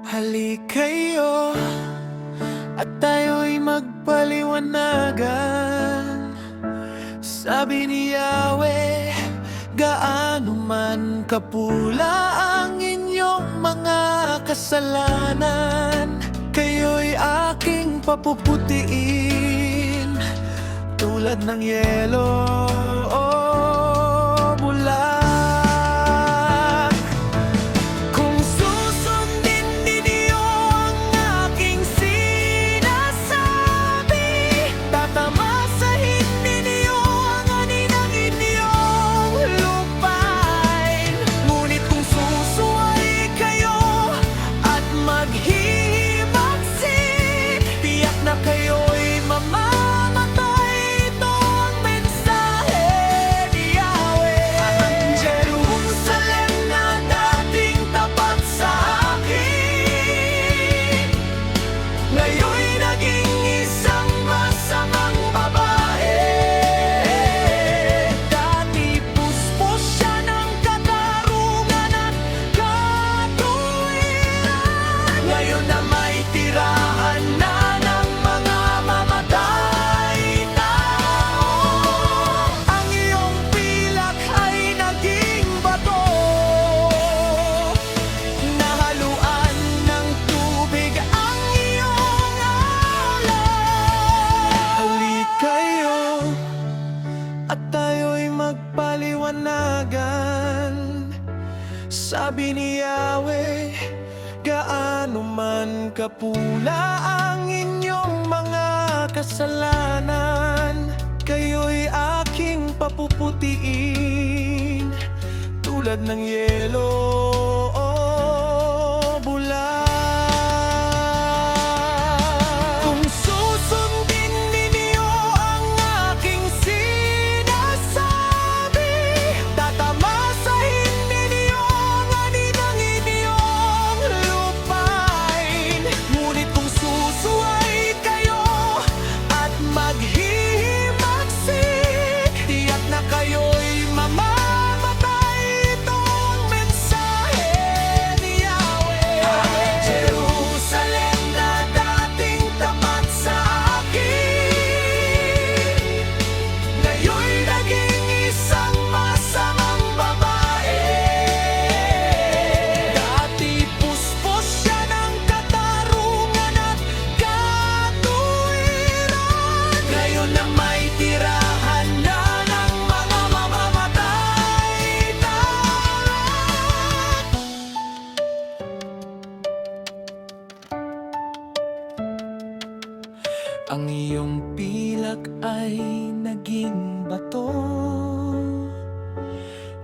Halik kayo at tayo'y magpaliwanagan. Sabi ni Yahweh, gaano man kapula ang inyong mga kasalanan, kayo'y aking papuputiin tulad ng yelo o bulak. Kung susundin ninyo ang aking sinasabi, tatamasahin ninyo ang ani ng inyong lupain. Ngunit kung susuway kayo at maghihimagsik, tiyak na kayo'y mamamatay. Ito ang mensahe ni Yahweh. Ang Jerusalem na dating tapat sa akin, ngayon'y naging isang masamang babae. Dati puspos siya ng katarungan at katuwiran, ngayon na may tirahan na ng mga mamatay tao. Ang iyong pilak ay naging bato, nahaluan ng tubig ang iyong alay. Halik kayo at tayo'y magpaliwanagan. Sabi ni Yahweh, gaano man kapula ang inyong mga kasalanan, kayo'y aking papuputiin tulad ng yelo o bulak. Kung susundin ninyo ang aking sinasabi, tatamasahin ninyo ang ani ng inyong lupain. Ngunit kung susuway kayo at maghihimagsik, tiyak na kayo'y mamamatay. Ito ang mensahe ni Yahweh. Ang Jerusalem na dating tapat sa akin, ngayon'y naging isang masamang babae. Dati puspos siya ng katarungan at katuwiran, ngayon na may tirahan na ng mga mamamatay tao. Ang iyong pilak ay naging bato,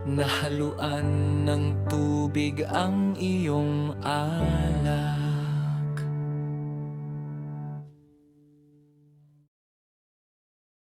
nahaluan ng tubig ang iyong alay.